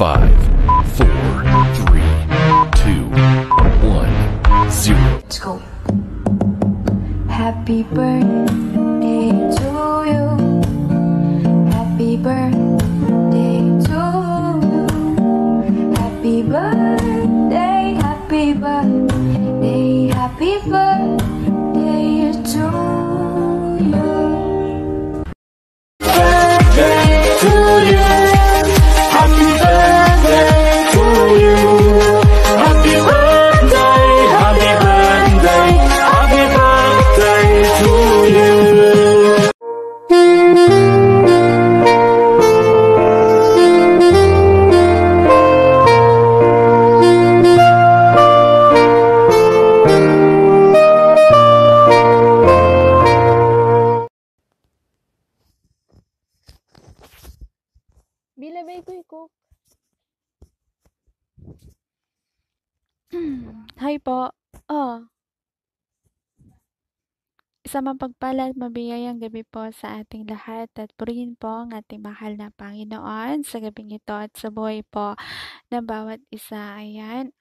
5, 4, 3, 2, 1, 0. Let's go. Happy birthday to you. Happy birthday to you. Happy birthday, happy birthday, happy birthday to you. Birthday to you. Happy birthday to you. Happy birthday, happy birthday, happy birthday to you. Bilabay ko. Hi po. Isang mapagpala at mabiyayang gabi po sa ating lahat at purihin po ang ating mahal na Panginoon sa gabing ito at sa buhay po ng bawat isa. Ayan,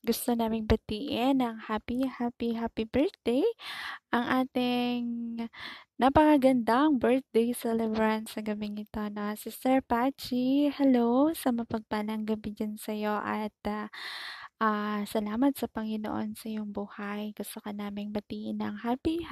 gusto naming batiin ng happy birthday ang ating napakagandang birthday celebrant sa gabing ito, no? Sister Pachi, hello sa mapagpalang gabi dyan sa'yo at salamat sa Panginoon sa iyong buhay. Gusto ka naming batiin ng happy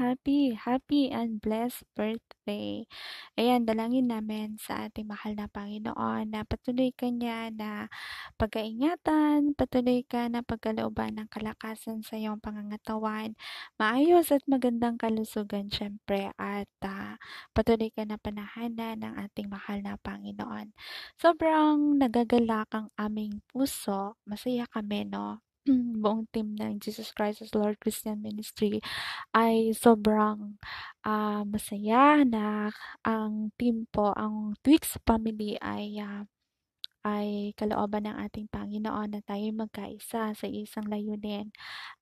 and blessed birthday. Ayan, dalangin namin sa ating mahal na Panginoon na patuloy ka niya na pagkaingatan, patuloy ka na pagkalooban ng kalakasan sa iyong pangangatawan, maayos at magandang kalusugan syempre at patuloy ka na panahanan ng ating mahal na Panginoon. Sobrang nagagalak ang aming puso, masaya kami, no? Buong team ng Jesus Christ as Lord Christian Ministry ay sobrang masaya na ang team po, ang Twix family ay kalooban ng ating Panginoon na tayo magkaisa sa isang layunin.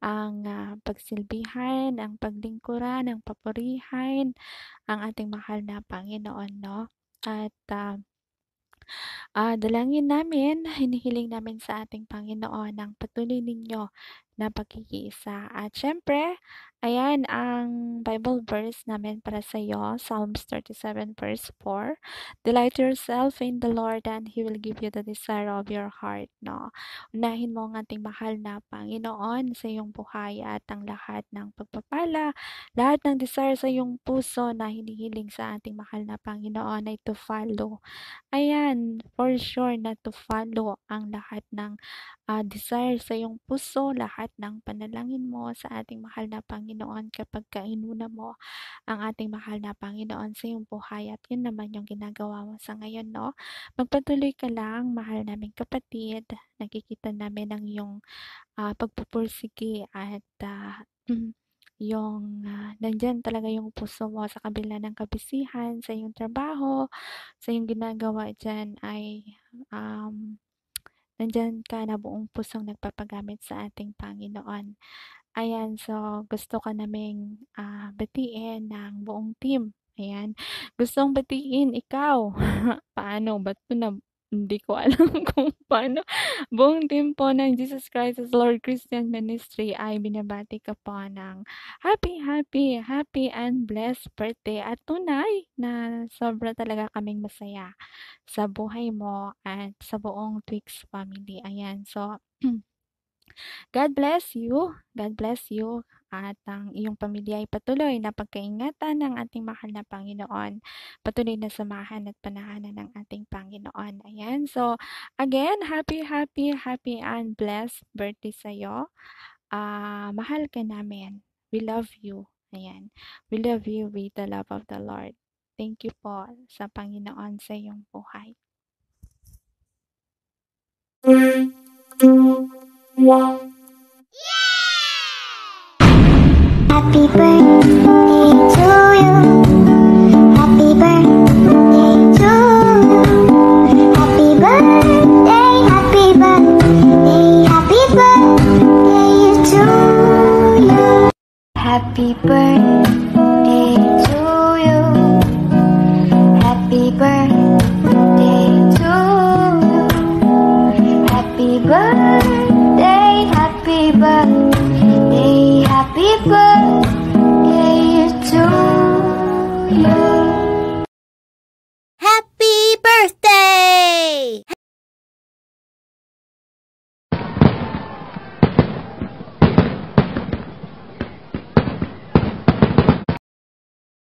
Ang pagsilbihan, ang paglingkuran, ang papurihan, ang ating mahal na Panginoon, no? At dalangin namin, hinihiling namin sa ating Panginoon ang patuloy ninyo na pagkikisa. At syempre, ayan ang Bible verse namin para sa iyo, Psalms 37 verse 4. Delight yourself in the Lord and He will give you the desire of your heart. No? Unahin mo ang ating mahal na Panginoon sa iyong buhay at ang lahat ng pagpapala, lahat ng desire sa iyong puso na hinihiling sa ating mahal na Panginoon ay to follow. Ayan, for sure na to follow ang lahat ng desire sa iyong puso, lahat ng panalangin mo sa ating mahal na Panginoon kapag kainuna mo ang ating mahal na Panginoon sa iyong buhay at yun naman yung ginagawa mo sa ngayon, no? Magpatuloy ka lang, mahal naming kapatid, nakikita namin ang iyong pagpupursige at yung nandyan talaga yung puso mo sa kabila ng kabisihan sa iyong trabaho, sa iyong ginagawa dyan ay nandyan ka na buong pusong nagpapagamit sa ating Panginoon. Ayan, so gusto ka naming batiin ng buong team. Ayan, gustong batiin ikaw. Paano? Ba't ko na? Hindi ko alam kung paano. Buong team po ng Jesus Christ as Lord Christian Ministry ay binabati ka po ng happy and blessed birthday. At tunay na sobra talaga kaming masaya sa buhay mo at sa buong Twix family. Ayan, so God bless you. God bless you. At ang iyong pamilya ay patuloy na pagkaingatan ng ating mahal na Panginoon. Patuloy na samahan at panahanan ng ating Panginoon. Ayan. So, again, happy and blessed birthday sa'yo. Mahal ka namin. We love you. Ayan. We love you with the love of the Lord. Thank you po sa Panginoon sa iyong buhay. 3, 2, 1. Happy birthday to you. Happy birthday to you. Happy birthday, happy birthday, happy birthday to you. Happy birthday.